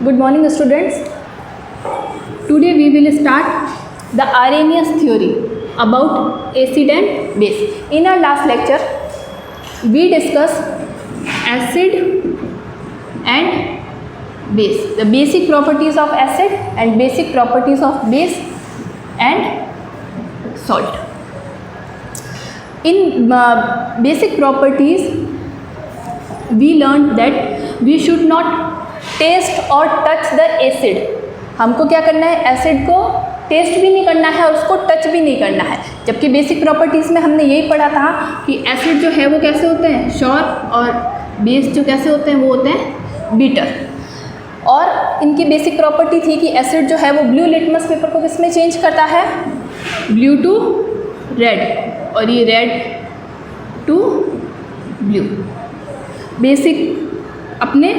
Good morning students. Today we will start the Arrhenius theory about acid and base. In our last lecture we discussed acid and base, the basic properties of acid and basic properties of base and salt. In basic properties we learned that we should not taste और touch the acid. हमको क्या करना है, acid को test भी नहीं करना है और उसको टच भी नहीं करना है. जबकि बेसिक प्रॉपर्टीज़ में हमने यही पढ़ा था कि एसिड जो है वो कैसे होते हैं, श्योर, और बेस जो कैसे होते हैं वो होते हैं बीटर. और इनकी बेसिक प्रॉपर्टी थी कि एसिड जो है वो ब्लू लिटमस पेपर को किस में चेंज करता है, ब्लू टू रेड, और ये रेड टू ब्लू. बेसिक अपने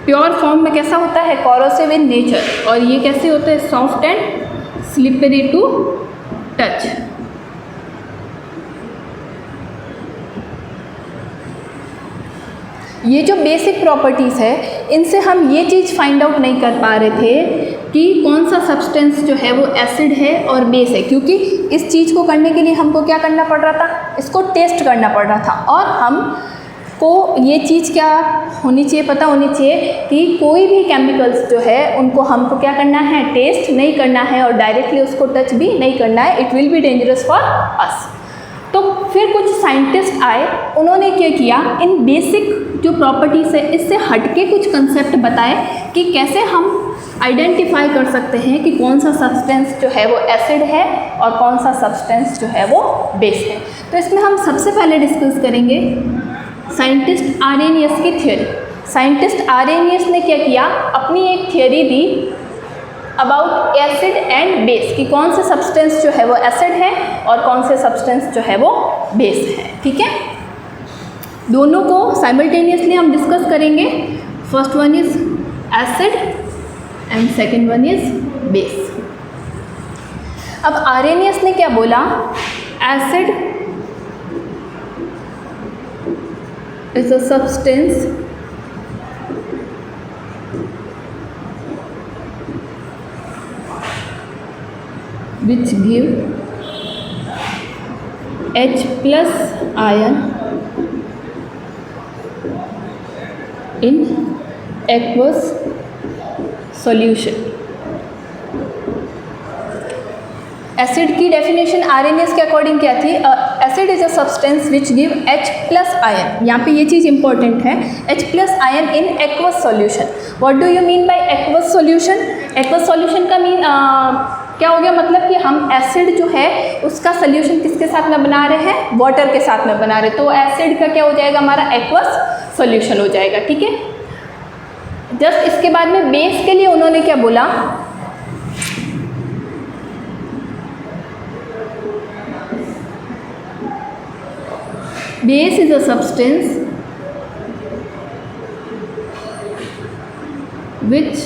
प्योर फॉर्म में कैसा होता है, कॉरोसिव इन नेचर, और ये कैसे होते हैं, soft and slippery to touch. ये जो बेसिक प्रॉपर्टीज़ है इनसे हम ये चीज़ फाइंड आउट नहीं कर पा रहे थे कि कौन सा सब्सटेंस जो है वो एसिड है और बेस है, क्योंकि इस चीज़ को करने के लिए हमको क्या करना पड़ रहा था, इसको टेस्ट करना पड़ रहा था. और हम को ये चीज़ क्या होनी चाहिए, पता होनी चाहिए कि कोई भी केमिकल्स जो है उनको हमको क्या करना है, टेस्ट नहीं करना है और डायरेक्टली उसको टच भी नहीं करना है. It will be dangerous for us. तो फिर कुछ साइंटिस्ट आए, उन्होंने क्या किया, इन बेसिक जो प्रॉपर्टीज़ है इससे हटके कुछ कंसेप्ट बताए कि कैसे हम आइडेंटिफाई कर सकते हैं कि कौन सा सब्सटेंस जो है वो एसिड है और कौन सा सब्सटेंस जो है वो बेस है. तो इसमें हम सबसे पहले डिस्कस करेंगे साइंटिस्ट आर्हेनियस की थ्योरी. साइंटिस्ट आर्हेनियस ने क्या किया, अपनी एक theory the about acid and base, कि कौन से सब्सटेंस जो है वो एसिड है और कौन से सब्सटेंस जो है वो बेस है. ठीक है, दोनों को साइमल्टेनियसली हम डिस्कस करेंगे. First one is acid and second one is base. अब आर्हेनियस ने क्या बोला, acid is a substance which give H plus ion in aqueous solution. Acid की डेफिनेशन आर्हेनियस के अकॉर्डिंग क्या थी, acid is a substance which give H plus ion. यहाँ पे ये चीज़ इंपॉर्टेंट है, H plus ion in aqueous solution. What do you mean by aqueous solution? Aqueous solution का mean क्या हो गया, मतलब कि हम एसिड जो है उसका सोल्यूशन किसके साथ में बना रहे हैं, वाटर के साथ में बना रहे हैं. तो एसिड का क्या हो जाएगा, हमारा एक्वस सॉल्यूशन हो जाएगा. ठीक है, जस्ट इसके बाद में बेस के लिए उन्होंने क्या बोला, base is a substance which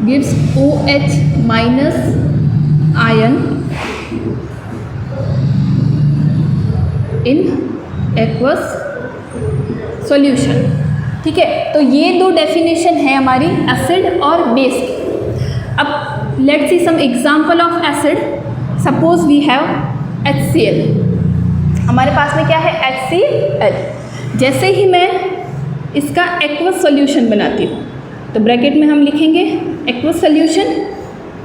gives OH minus ion in aqueous solution. ठीक है, तो ये दो डेफिनेशन है हमारी एसिड और बेस की. अब let's see some example of acid. Suppose we have HCl. हमारे पास में क्या है, HCl. जैसे ही मैं इसका एक्वस सॉल्यूशन बनाती हूँ तो ब्रैकेट में हम लिखेंगे एक्वस सॉल्यूशन,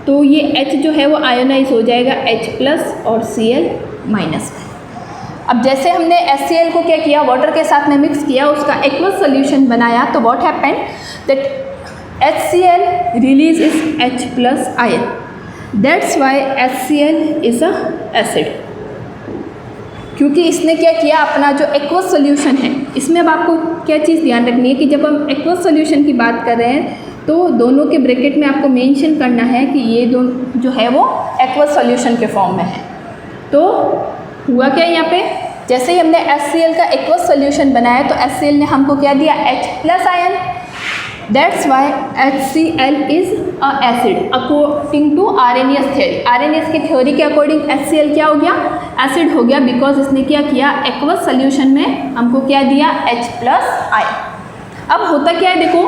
तो ये H जो है वो आयोनाइज हो जाएगा H प्लस और Cl माइनस में. अब जैसे हमने HCl को क्या किया, वाटर के साथ में मिक्स किया, उसका एक्वस सॉल्यूशन बनाया, तो what happened that HCl release is H plus ion. That's why HCl is a acid, क्योंकि इसने क्या किया, अपना जो एक्वस सॉल्यूशन है, इसमें अब आपको क्या चीज़ ध्यान रखनी है कि जब हम एक्वस सॉल्यूशन की बात कर रहे हैं तो दोनों के ब्रैकेट में आपको मेंशन करना है कि ये दोनों जो है वो एक्वस सॉल्यूशन के फॉर्म में है. तो हुआ क्या यहाँ पे, जैसे ही हमने HCl का एक्वस सॉल्यूशन बनाया तो HCl ने हमको क्या दिया, H plus ion. That's why HCl is a acid according to Arrhenius theory. Arrhenius की थ्योरी के अकॉर्डिंग HCl क्या हो गया, एसिड हो गया, बिकॉज इसने क्या किया, एक्वस सॉल्यूशन में हमको क्या दिया, H प्लस आयन. अब होता क्या है, देखो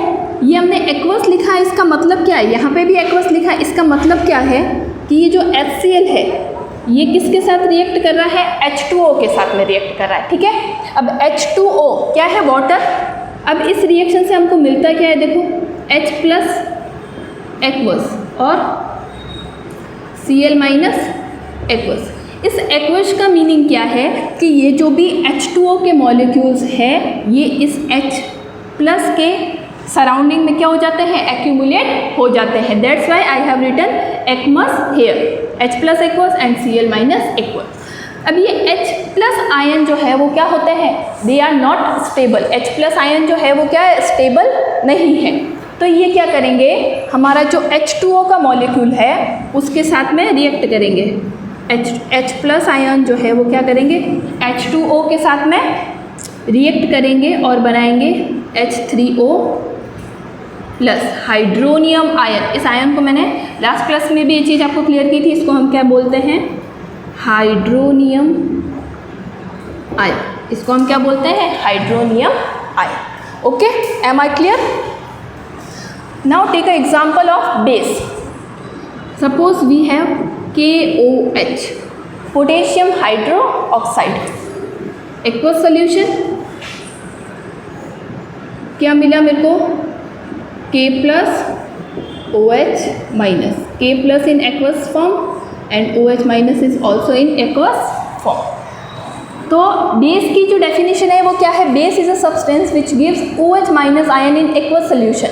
ये हमने एक्वस लिखा है, इसका मतलब क्या है, यहाँ पे भी एक्वस लिखा है, इसका मतलब क्या है कि ये जो HCl है ये किसके साथ रिएक्ट कर रहा है, H2O के साथ में रिएक्ट कर रहा है, ठीक है। अब H2O क्या है, वाटर। अब इस रिएक्शन से हमको मिलता क्या है, देखो H प्लस एक्वस और Cl माइनस एक्वस। इस एक्वस का मीनिंग क्या है कि ये जो भी H2O के मॉलिक्यूल्स है ये इस H प्लस के सराउंडिंग में क्या हो जाते हैं, एक्यूमुलेट हो जाते हैं। That's why I have written aqueous here, H plus aqueous and Cl minus aqueous. अब ये H प्लस आयन जो है वो क्या होते हैं, they are not stable. H plus ion जो है वो क्या है, स्टेबल नहीं है। तो ये क्या करेंगे, हमारा जो H2O का मॉलिक्यूल है उसके साथ में रिएक्ट करेंगे। H प्लस आयन जो है वो क्या करेंगे, H2O के साथ में रिएक्ट करेंगे और बनाएंगे H3O प्लस हाइड्रोनियम आयन। इस आयन को मैंने लास्ट क्लास में भी ये चीज़ आपको क्लियर की थी, इसको हम क्या बोलते हैं, हाइड्रोनियम आयन। इसको हम क्या बोलते हैं, hydronium ion. Okay, am I clear? Now take a example of base. Suppose we have KOH, potassium hydro oxide, aqueous solution. क्या मिला मेरे को, K plus OH minus, K plus in aqueous form and OH minus is also in aqueous form. तो base की जो definition है वो क्या है, base is a substance which gives OH minus ion in aqueous solution.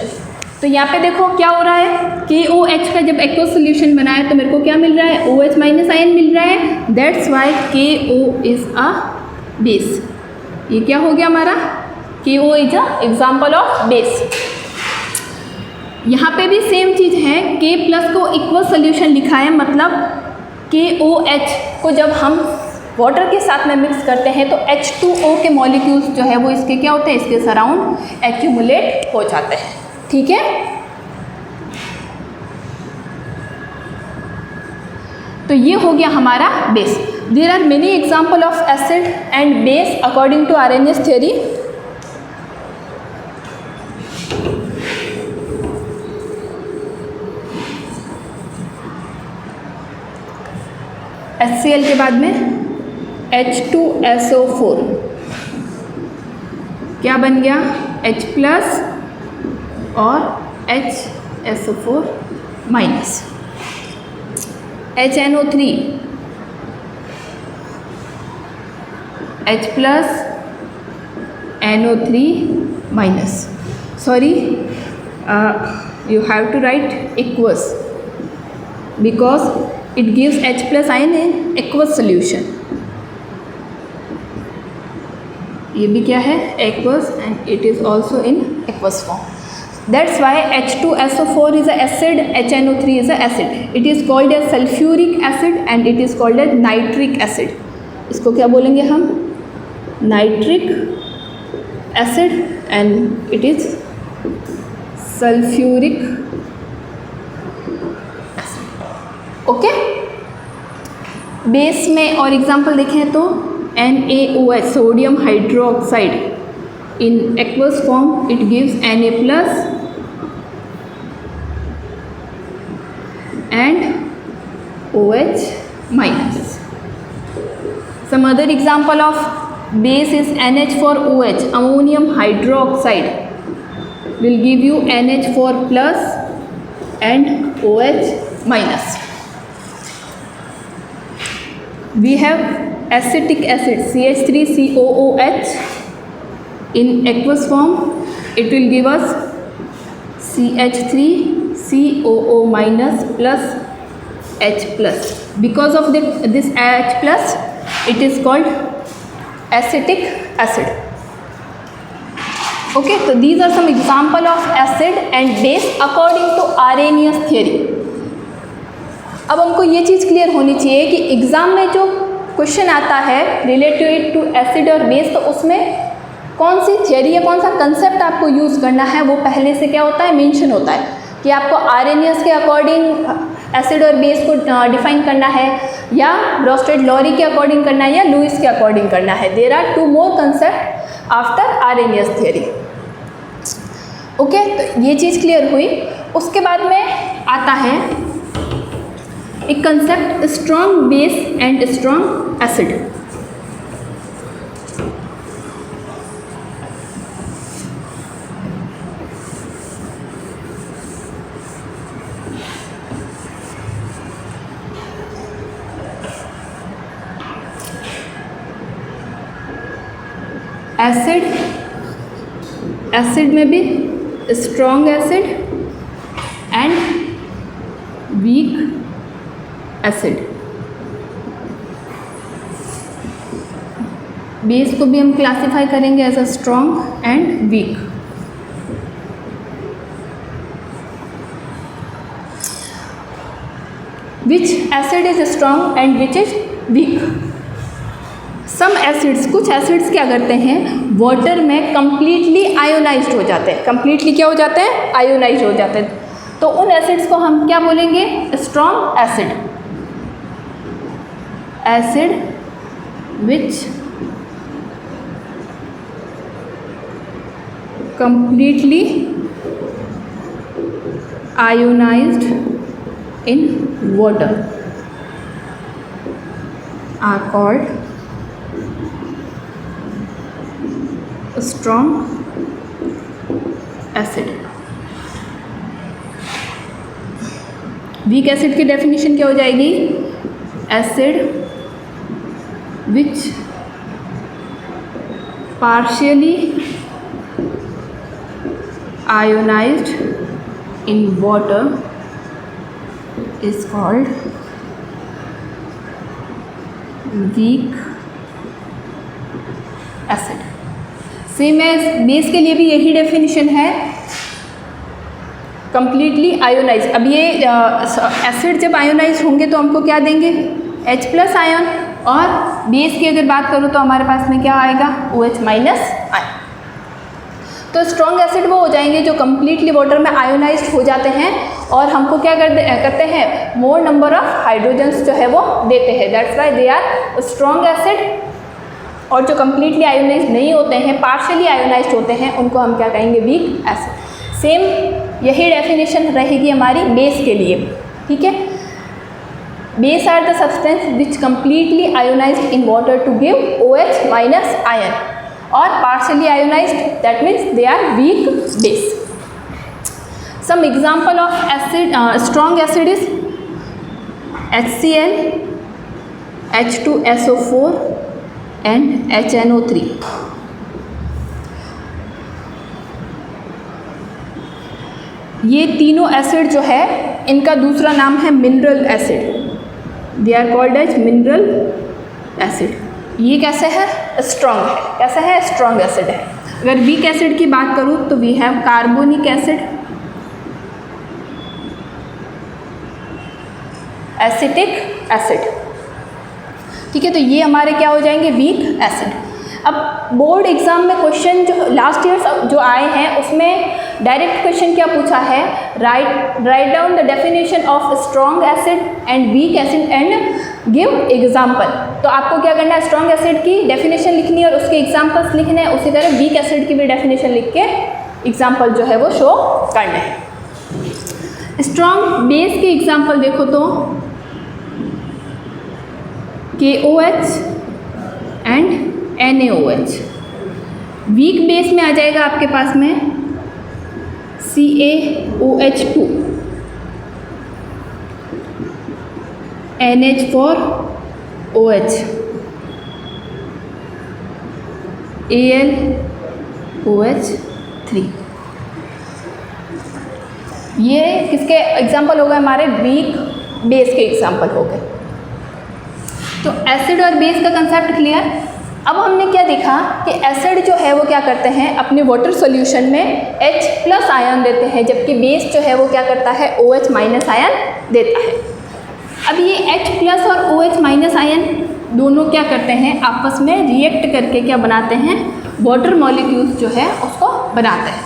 तो यहाँ पे देखो क्या हो रहा है, KOH का जब एक्वस सोल्यूशन बना है तो मेरे को क्या मिल रहा है, OH माइनस आयन मिल रहा है। That's why KO is a base. ये क्या हो गया हमारा, KO is a example of base. यहाँ पे भी सेम चीज़ है, K प्लस को इक्वस सोल्यूशन लिखा है, मतलब KOH को जब हम वाटर के साथ में मिक्स करते हैं तो H2O के मॉलिक्यूल्स जो है वो इसके क्या होते हैं, इसके सराउंड एक्यूमुलेट हो जाते हैं, ठीक है। तो ये हो गया हमारा base. There are many example of acid and base according to Arrhenius theory. HCl के बाद में H2SO4 क्या बन गया, H प्लस और HSO4 minus. HNO3 H plus NO3 minus. Sorry, you have to write aqueous because it gives H plus ion in aqueous solution. ये भी क्या है, aqueous, and it is also in aqueous form. That's why H2SO4 is a acid, HNO3 is a acid. It is called as sulfuric acid and it is called as nitric acid. इसको क्या बोलेंगे हम, nitric acid and it is sulfuric acid. Okay, base में और example देखें तो NaOH, sodium hydroxide, in aqueous form it gives Na plus and OH minus. Some other example of base is NH4OH, ammonium hydroxide will give you NH4 plus and OH minus. We have acetic acid CH3COOH in aqueous form, it will give us CH3COO minus plus H plus. Because of this H plus, it is called acetic acid. Okay, so these are some example of acid and base according to Arrhenius theory. अब हमको ये चीज़ clear होनी चाहिए कि exam में जो question आता है रिलेटेड टू एसिड और बेस, तो उसमें कौन सी थियरी या कौन सा कंसेप्ट आपको यूज़ करना है वो पहले से क्या होता है, मेंशन होता है कि आपको आरएनएस के अकॉर्डिंग एसिड और बेस को डिफाइन करना है या ब्रोस्टेड-लॉरी के अकॉर्डिंग करना है या लुईस के अकॉर्डिंग करना है। There are 2 more concept after Arrhenius theory. Okay, तो ये चीज़ क्लियर हुई। उसके बाद में आता है एक concept strong base and strong acid. Acid में भी strong acid and weak acid. Base को भी हम क्लासिफाई करेंगे as a strong and weak. Which acid is strong and which is weak? Some acids, कुछ एसिड्स क्या करते हैं, वाटर में कंप्लीटली आयोनाइज्ड हो जाते हैं। कंप्लीटली क्या हो जाते हैं? आयोनाइज्ड हो जाते हैं। तो उन एसिड्स को हम क्या बोलेंगे? Strong acid. Acid which completely ionized in water are called strong acid। Weak acid की डेफिनेशन क्या हो जाएगी? Acid which partially ionized in water is called weak acid। Same as base के लिए भी यही डेफिनेशन है, कंप्लीटली आयोनाइज। अब ये एसिड जब आयोनाइज होंगे तो हमको क्या देंगे? H+ ion. और बेस की अगर बात करूँ तो हमारे पास में क्या आएगा? OH- ion. तो स्ट्रॉन्ग एसिड वो हो जाएंगे जो कम्प्लीटली वाटर में आयोनाइज्ड हो जाते हैं और हमको क्या करते हैं? मोर नंबर ऑफ हाइड्रोजन्स जो है वो देते हैं। That's why they are strong acid. और जो कम्प्लीटली आयोनाइज्ड नहीं होते हैं, पार्शियली आयोनाइज्ड होते हैं, उनको हम क्या कहेंगे? Weak acid. सेम यही डेफिनेशन रहेगी हमारी बेस के लिए। ठीक है, base are the substance which completely ionised in water to give OH- ion, or partially ionized, that means they are weak base। Some example of acid, strong acid is HCl, H2SO4 and HNO3। ये तीनों acid जो है इनका दूसरा नाम है mineral acid. They are called as mineral acid. ये कैसे है? स्ट्रॉन्ग है। कैसे है? स्ट्रॉन्ग एसिड है। अगर वीक एसिड की बात करूँ तो we have carbonic acid, acetic acid. ठीक है, तो ये हमारे क्या हो जाएंगे? Weak acid. अब बोर्ड एग्जाम में क्वेश्चन जो लास्ट ईयर जो आए हैं उसमें डायरेक्ट क्वेश्चन क्या पूछा है? Write down the definition of strong acid and weak acid and give example. तो आपको क्या करना है? स्ट्रॉन्ग एसिड की डेफिनेशन लिखनी है और उसके एग्जाम्पल्स लिखने हैं। उसी तरह वीक एसिड की भी डेफिनेशन लिख के एग्जाम्पल जो है वो शो करना है। स्ट्रॉन्ग बेस के एग्जाम्पल देखो तो KOH and NaOH। Weak base में आ जाएगा आपके पास में CaOH2, NH4OH, AlOH3। ये किसके एग्जाम्पल हो गए? हमारे वीक बेस के एग्जाम्पल हो गए। तो एसिड और बेस का कंसेप्ट क्लियर। अब हमने क्या देखा कि एसिड जो है वो क्या करते हैं? अपने वाटर सॉल्यूशन में H+ आयन देते हैं, जबकि बेस जो है वो क्या करता है? OH- आयन देता है। अब ये H+ और OH- आयन दोनों क्या करते हैं? आपस में रिएक्ट करके क्या बनाते हैं? वाटर मॉलिक्यूल्स जो है उसको बनाते हैं।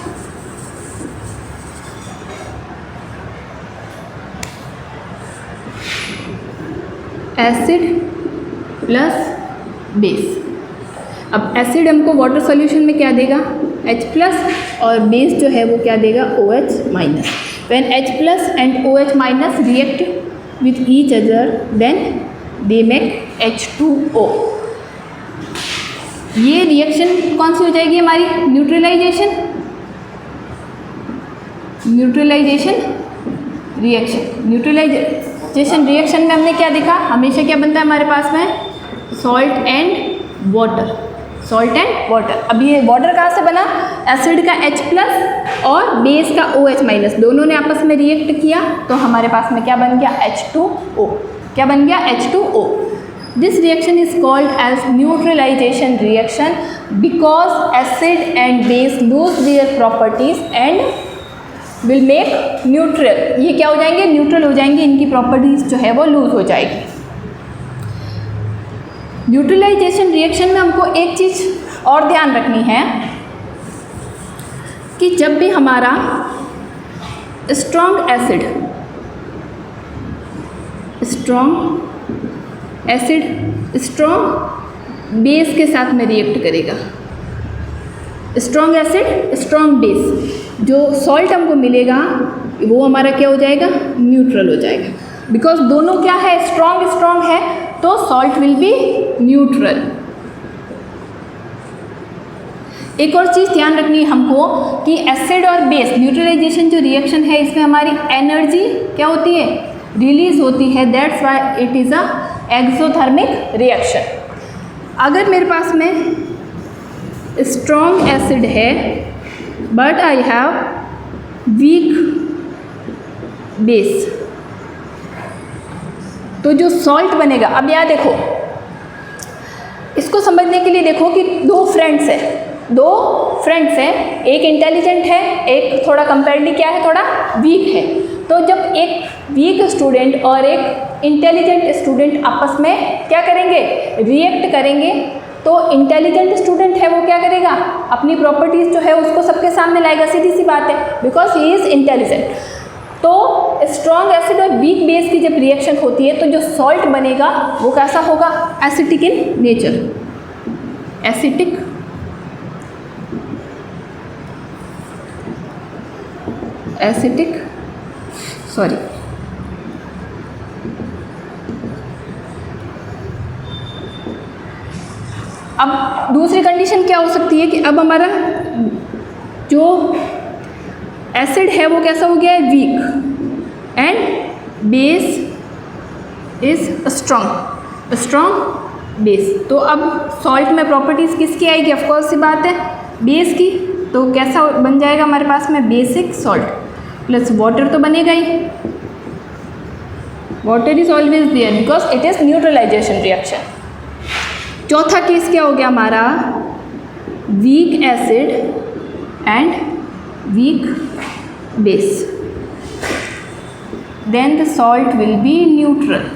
Acid plus base. अब एसिड हमको वाटर सॉल्यूशन में क्या देगा? H+ और बेस जो है वो क्या देगा OH-. When H+ and OH- react with each other then they make H2O. ये रिएक्शन कौन सी हो जाएगी हमारी? न्यूट्रलाइजेशन रिएक्शन में हमने क्या देखा? हमेशा क्या बनता है हमारे पास में? Salt and water. अब ये वाटर कहाँ से बना? एसिड का H+ और बेस का OH-, दोनों ने आपस में रिएक्ट किया तो हमारे पास में क्या बन गया? H2O. क्या बन गया? H2O. This reaction is called as neutralisation reaction because acid and base lose their properties and will make neutral. ये क्या हो जाएंगे? न्यूट्रल हो जाएंगे. इनकी प्रॉपर्टीज जो है वो लूज हो जाएगी. न्यूट्रलाइजेशन रिएक्शन में हमको एक चीज़ और ध्यान रखनी है कि जब भी हमारा स्ट्रॉन्ग एसिड स्ट्रॉन्ग बेस के साथ में रिएक्ट करेगा. स्ट्रॉन्ग एसिड स्ट्रॉन्ग बेस, जो सॉल्ट हमको मिलेगा वो हमारा क्या हो जाएगा? न्यूट्रल हो जाएगा. बिकॉज दोनों क्या है? स्ट्रॉन्ग है तो सॉल्ट विल बी न्यूट्रल. एक और चीज़ ध्यान रखनी है हमको कि एसिड और बेस न्यूट्रलाइजेशन जो रिएक्शन है इसमें हमारी एनर्जी क्या होती है? रिलीज होती है. That's why it is a exothermic reaction. अगर मेरे पास में स्ट्रॉन्ग एसिड है but I have weak base तो जो सॉल्ट बनेगा, अब यहाँ देखो, इसको समझने के लिए देखो कि दो फ्रेंड्स हैं, एक इंटेलिजेंट है, एक थोड़ा कंपेरेटिवली क्या है? थोड़ा वीक है. तो जब एक वीक स्टूडेंट और एक इंटेलिजेंट स्टूडेंट आपस में क्या करेंगे? रिएक्ट करेंगे. तो इंटेलिजेंट स्टूडेंट है वो क्या करेगा? अपनी प्रॉपर्टीज़ जो है उसको सबके सामने लाएगा. सीधी सी बात है, बिकॉज ही इज़ इंटेलिजेंट. तो स्ट्रॉन्ग एसिड और वीक बेस की जब रिएक्शन होती है तो जो सॉल्ट बनेगा वो कैसा होगा? Acetic in nature. अब दूसरी कंडीशन क्या हो सकती है कि अब हमारा जो एसिड है वो कैसा हो गया है? Weak and base is strong base. तो अब सॉल्ट में प्रॉपर्टीज़ किसकी आएगी? ऑफकोर्स सी बात है बेस की. तो कैसा बन जाएगा हमारे पास में? बेसिक सॉल्ट प्लस वाटर तो बनेगा ही. Water is always there because it is neutralisation reaction. चौथा केस क्या हो गया हमारा? Weak acid and weak base. Then the salt will be neutral.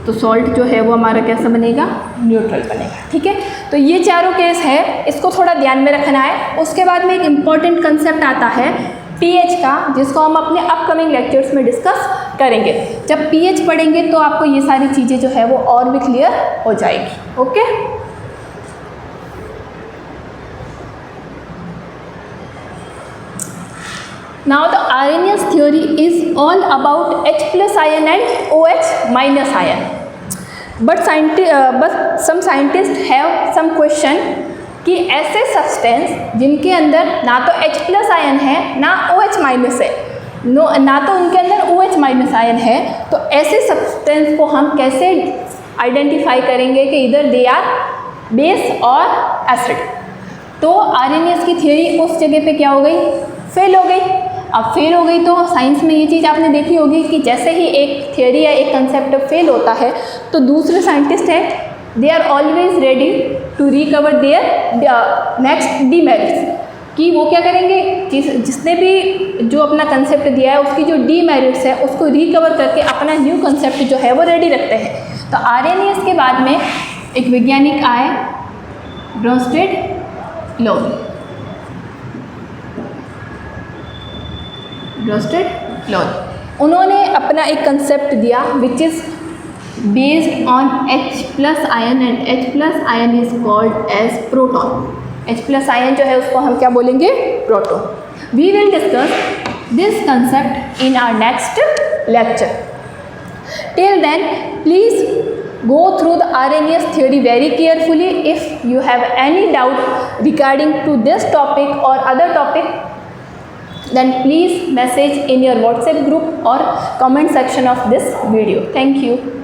तो सॉल्ट जो है वो हमारा कैसा बनेगा? न्यूट्रल बनेगा. ठीक है. तो ये चारों केस है, इसको थोड़ा ध्यान में रखना है. उसके बाद में एक इम्पॉर्टेंट कंसेप्ट आता है pH का, जिसको हम अपने अपकमिंग लेक्चर्स में डिस्कस करेंगे. जब pH पढ़ेंगे तो आपको ये सारी चीज़ें जो है वो और भी क्लियर हो जाएगी. Okay. Now the Arrhenius theory is all about H+ ion and OH- ion. But some scientists have some question कि ऐसे सब्सटेंस जिनके अंदर ना तो H+ आयन है ना OH- है, ना तो उनके अंदर OH- आयन है, तो ऐसे सब्सटेंस को हम कैसे आइडेंटिफाई करेंगे कि इधर दे आर बेस और एसिड. तो आर्हेनियस की थ्योरी उस जगह पे क्या हो गई? फेल हो गई. अब फेल हो गई तो साइंस में ये चीज़ आपने देखी होगी कि जैसे ही एक थ्योरी या एक कंसेप्ट फेल होता है तो दूसरे साइंटिस्ट हैं they are always ready to recover their next demerits. कि वो क्या करेंगे? जिसने भी जो अपना कंसेप्ट दिया है उसकी जो डीमेरिट्स है उसको रिकवर करके अपना न्यू कंसेप्ट जो है वो रेडी रखते हैं. तो आर्हेनियस के बाद में एक वैज्ञानिक आए, ब्रोस्टेड लोन. उन्होंने अपना एक कंसेप्ट दिया which is based on H+ ion and H+ ion is called as proton. H+आयन जो है उसको हम क्या बोलेंगे, proton. We will discuss this concept in our next lecture. Till then, please go through the Arrhenius theory very carefully. If you have any doubt regarding to this topic or other topic, then please message in your WhatsApp group or comment section of this video. Thank you.